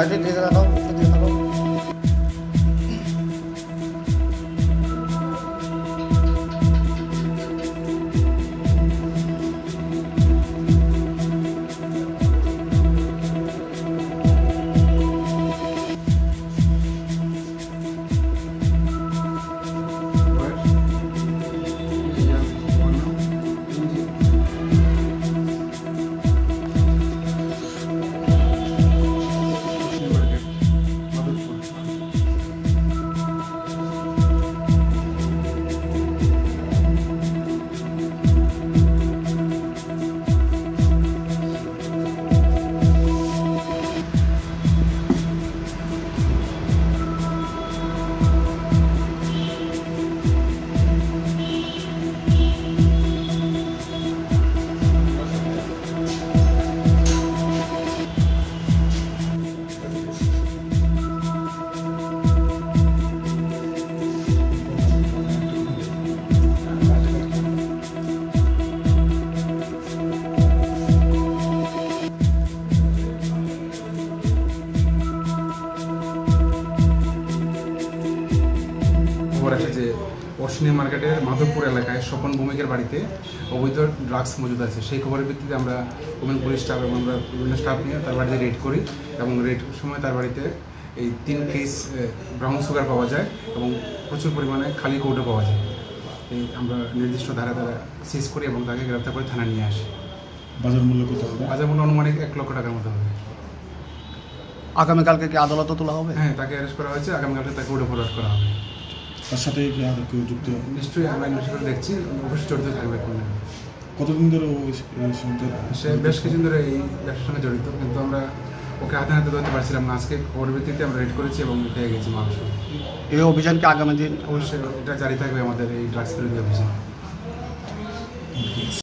বাইরে দিয়ে রাখো, দিয়ে রাখো। যে অশ্বিনী মার্কেটের মাধবপুর এলাকায় স্বপন ভৌমিকের বাড়িতে অবৈধ ড্রাগস মজুদ আছে, সেই খবরের ভিত্তিতে আমরা ওমেন পুলিশ স্টাফ এবং আমরা বিভিন্ন স্টাফ নিয়ে তার বাড়িতে রেড করি এবং রেড সময় তার বাড়িতে এই 3 কেস ব্রাউন সুগার পাওয়া যায় এবং প্রচুর পরিমাণে খালি কৌটো পাওয়া যায়। এই আমরা নির্দিষ্ট ধারা দ্বারা সিজ করি এবং তাকে গ্রেপ্তার করে থানা নিয়ে আসি। বাজার মূল্য কত হবে? বাজার মূল্য অনুমানিক 1 লক্ষ টাকার মতো হবে। আগামীকালকে কি আদালতে তোলা হবে? হ্যাঁ, তাকে অ্যারেস্ট করা হয়েছে, আগামীকালকে তাকে কোর্টে ফরওয়ার্ড করা হবে। তার সাথে কি আর কেউ যুক্ত? নিশ্চয়ই আমরা ইনভেস্টিগেশন দেখছি, অবশ্যই জড়িত থাকবে। কতদিন ধরে সে বেশ কিছুদিন ধরে এই ব্যবসার সঙ্গে জড়িত, কিন্তু আমরা ওকে হাতে হাতে ধরতে পারছিলাম না। আজকে খবরের ভিত্তিতে আমরা রেড করেছি এবং পেয়ে গেছি মাংস। এই অভিযানকে আগামী দিন অবশ্যই এটা জারি থাকবে, আমাদের এই ড্রাগস বিরোধী অভিযান।